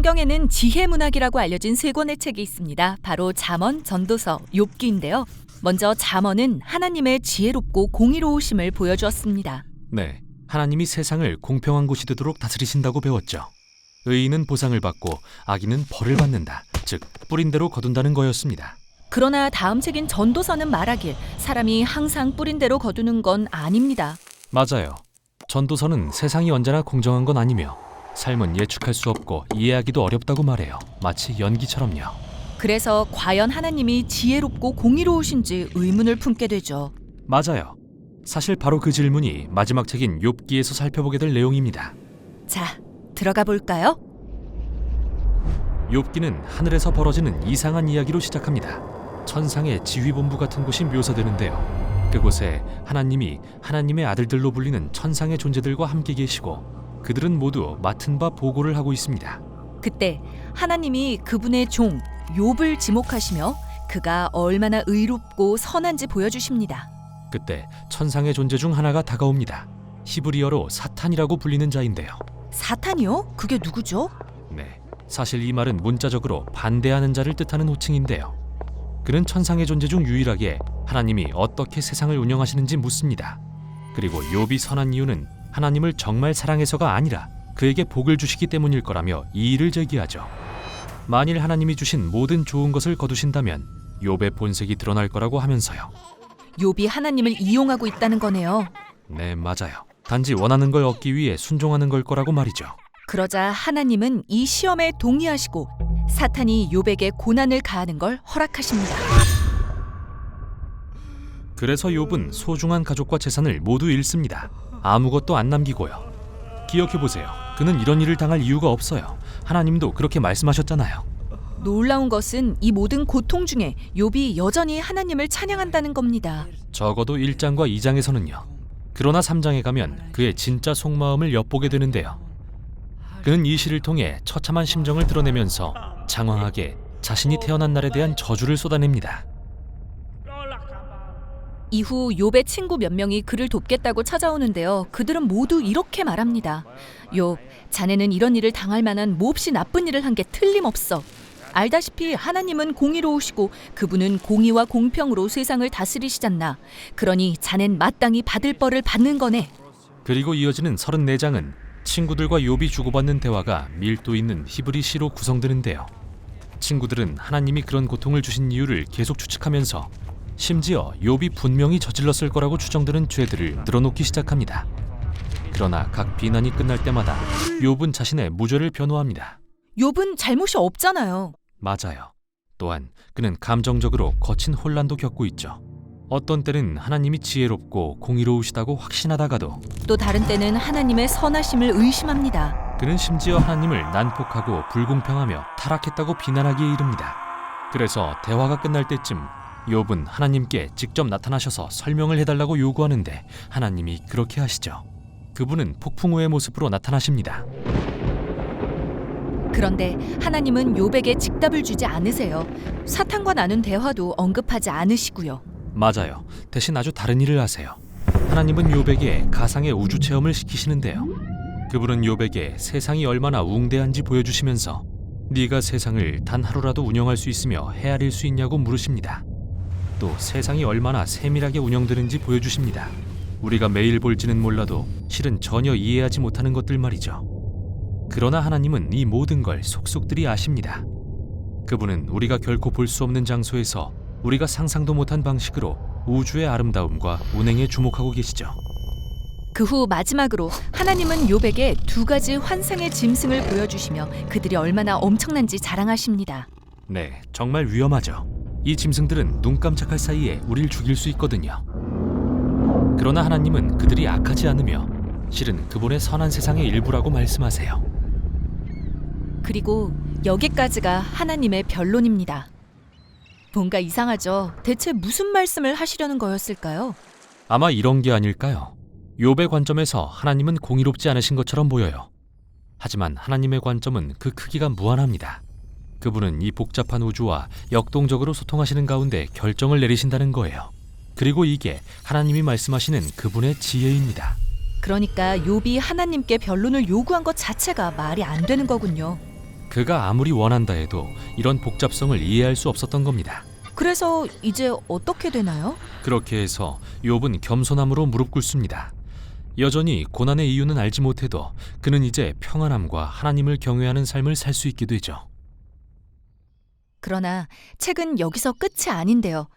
성경에는 지혜 문학이라고 알려진 세 권의 책이 있습니다. 바로 잠언, 전도서, 욥기인데요. 먼저 잠언은 하나님의 지혜롭고 공의로우심을 보여주었습니다. 네, 하나님이 세상을 공평한 곳이 되도록 다스리신다고 배웠죠. 의인은 보상을 받고 악인은 벌을 받는다. 즉, 뿌린 대로 거둔다는 거였습니다. 그러나 다음 책인 전도서는 말하길 사람이 항상 뿌린 대로 거두는 건 아닙니다. 맞아요. 전도서는 세상이 언제나 공정한 건 아니며 삶은 예측할 수 없고 이해하기도 어렵다고 말해요. 마치 연기처럼요. 그래서 과연 하나님이 지혜롭고 공의로우신지 의문을 품게 되죠. 맞아요. 사실 바로 그 질문이 마지막 책인 욥기에서 살펴보게 될 내용입니다. 자, 들어가 볼까요? 욥기는 하늘에서 벌어지는 이상한 이야기로 시작합니다. 천상의 지휘본부 같은 곳이 묘사되는데요. 그곳에 하나님이 하나님의 아들들로 불리는 천상의 존재들과 함께 계시고 그들은 모두 맡은 바 보고를 하고 있습니다. 그때 하나님이 그분의 종 욥을 지목하시며 그가 얼마나 의롭고 선한지 보여주십니다. 그때 천상의 존재 중 하나가 다가옵니다. 히브리어로 사탄이라고 불리는 자인데요. 사탄이요? 그게 누구죠? 네, 사실 이 말은 문자적으로 반대하는 자를 뜻하는 호칭인데요. 그는 천상의 존재 중 유일하게 하나님이 어떻게 세상을 운영하시는지 묻습니다. 그리고 욥이 선한 이유는 하나님을 정말 사랑해서가 아니라 그에게 복을 주시기 때문일 거라며 이의를 제기하죠. 만일 하나님이 주신 모든 좋은 것을 거두신다면 욥의 본색이 드러날 거라고 하면서요. 욥이 하나님을 이용하고 있다는 거네요. 네, 맞아요. 단지 원하는 걸 얻기 위해 순종하는 걸 거라고 말이죠. 그러자 하나님은 이 시험에 동의하시고 사탄이 욥에게 고난을 가하는 걸 허락하십니다. 그래서 욥은 소중한 가족과 재산을 모두 잃습니다. 아무것도 안 남기고요. 기억해보세요. 그는 이런 일을 당할 이유가 없어요. 하나님도 그렇게 말씀하셨잖아요. 놀라운 것은 이 모든 고통 중에 욥이 여전히 하나님을 찬양한다는 겁니다. 적어도 1장과 2장에서는요. 그러나 3장에 가면 그의 진짜 속마음을 엿보게 되는데요. 그는 이 시를 통해 처참한 심정을 드러내면서 장황하게 자신이 태어난 날에 대한 저주를 쏟아냅니다. 이후 욥의 친구 몇 명이 그를 돕겠다고 찾아오는데요. 그들은 모두 이렇게 말합니다. 욥, 자네는 이런 일을 당할 만한 몹시 나쁜 일을 한 게 틀림없어. 알다시피 하나님은 공의로우시고 그분은 공의와 공평으로 세상을 다스리시잖나. 그러니 자넨 마땅히 받을 벌을 받는 거네. 그리고 이어지는 34장은 친구들과 욥이 주고받는 대화가 밀도 있는 히브리 시로 구성되는데요. 친구들은 하나님이 그런 고통을 주신 이유를 계속 추측하면서 심지어 욥이 분명히 저질렀을 거라고 추정되는 죄들을 늘어놓기 시작합니다. 그러나 각 비난이 끝날 때마다 욥은 자신의 무죄를 변호합니다. 욥은 잘못이 없잖아요. 맞아요. 또한 그는 감정적으로 거친 혼란도 겪고 있죠. 어떤 때는 하나님이 지혜롭고 공의로우시다고 확신하다가도 또 다른 때는 하나님의 선하심을 의심합니다. 그는 심지어 하나님을 난폭하고 불공평하며 타락했다고 비난하기에 이릅니다. 그래서 대화가 끝날 때쯤 욥은 하나님께 직접 나타나셔서 설명을 해달라고 요구하는데 하나님이 그렇게 하시죠. 그분은 폭풍우의 모습으로 나타나십니다. 그런데 하나님은 욥에게 직답을 주지 않으세요. 사탄과 나눈 대화도 언급하지 않으시고요. 맞아요. 대신 아주 다른 일을 하세요. 하나님은 욥에게 가상의 우주 체험을 시키시는데요. 그분은 욥에게 세상이 얼마나 웅대한지 보여주시면서 네가 세상을 단 하루라도 운영할 수 있으며 헤아릴 수 있냐고 물으십니다. 또 세상이 얼마나 세밀하게 운영되는지 보여주십니다. 우리가 매일 볼지는 몰라도 실은 전혀 이해하지 못하는 것들 말이죠. 그러나 하나님은 이 모든 걸 속속들이 아십니다. 그분은 우리가 결코 볼 수 없는 장소에서 우리가 상상도 못한 방식으로 우주의 아름다움과 운행에 주목하고 계시죠. 그 후 마지막으로 하나님은 욥에게 두 가지 환상의 짐승을 보여주시며 그들이 얼마나 엄청난지 자랑하십니다. 네, 정말 위험하죠. 이 짐승들은 눈 깜짝할 사이에 우릴 죽일 수 있거든요. 그러나 하나님은 그들이 악하지 않으며 실은 그분의 선한 세상의 일부라고 말씀하세요. 그리고 여기까지가 하나님의 변론입니다. 뭔가 이상하죠? 대체 무슨 말씀을 하시려는 거였을까요? 아마 이런 게 아닐까요? 욥의 관점에서 하나님은 공의롭지 않으신 것처럼 보여요. 하지만 하나님의 관점은 그 크기가 무한합니다. 그분은 이 복잡한 우주와 역동적으로 소통하시는 가운데 결정을 내리신다는 거예요. 그리고 이게 하나님이 말씀하시는 그분의 지혜입니다. 그러니까 욥이 하나님께 변론을 요구한 것 자체가 말이 안 되는 거군요. 그가 아무리 원한다 해도 이런 복잡성을 이해할 수 없었던 겁니다. 그래서 이제 어떻게 되나요? 그렇게 해서 욥은 겸손함으로 무릎 꿇습니다. 여전히 고난의 이유는 알지 못해도 그는 이제 평안함과 하나님을 경외하는 삶을 살 수 있게 되죠. 그러나 책은 여기서 끝이 아닌데요.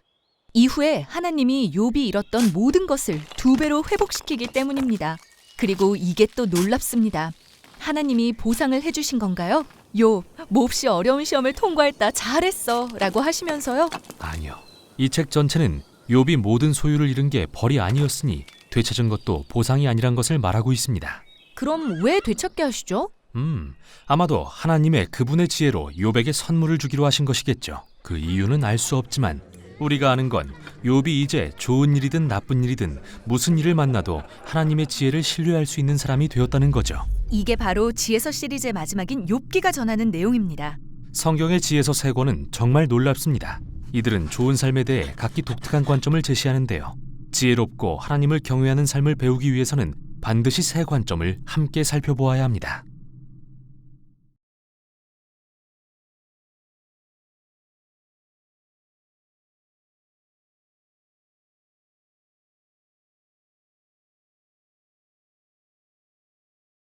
이후에 하나님이 욥이 잃었던 모든 것을 2배로 회복시키기 때문입니다. 그리고 이게 또 놀랍습니다. 하나님이 보상을 해주신 건가요? 욥, 몹시 어려운 시험을 통과했다. 잘했어. 라고 하시면서요. 아니요. 이 책 전체는 욥이 모든 소유를 잃은 게 벌이 아니었으니 되찾은 것도 보상이 아니란 것을 말하고 있습니다. 그럼 왜 되찾게 하시죠? 아마도 하나님의 그분의 지혜로 욥에게 선물을 주기로 하신 것이겠죠. 그 이유는 알 수 없지만 우리가 아는 건 욥이 이제 좋은 일이든 나쁜 일이든 무슨 일을 만나도 하나님의 지혜를 신뢰할 수 있는 사람이 되었다는 거죠. 이게 바로 지혜서 시리즈의 마지막인 욥기가 전하는 내용입니다. 성경의 지혜서 3권은 정말 놀랍습니다. 이들은 좋은 삶에 대해 각기 독특한 관점을 제시하는데요. 지혜롭고 하나님을 경외하는 삶을 배우기 위해서는 반드시 세 관점을 함께 살펴보아야 합니다.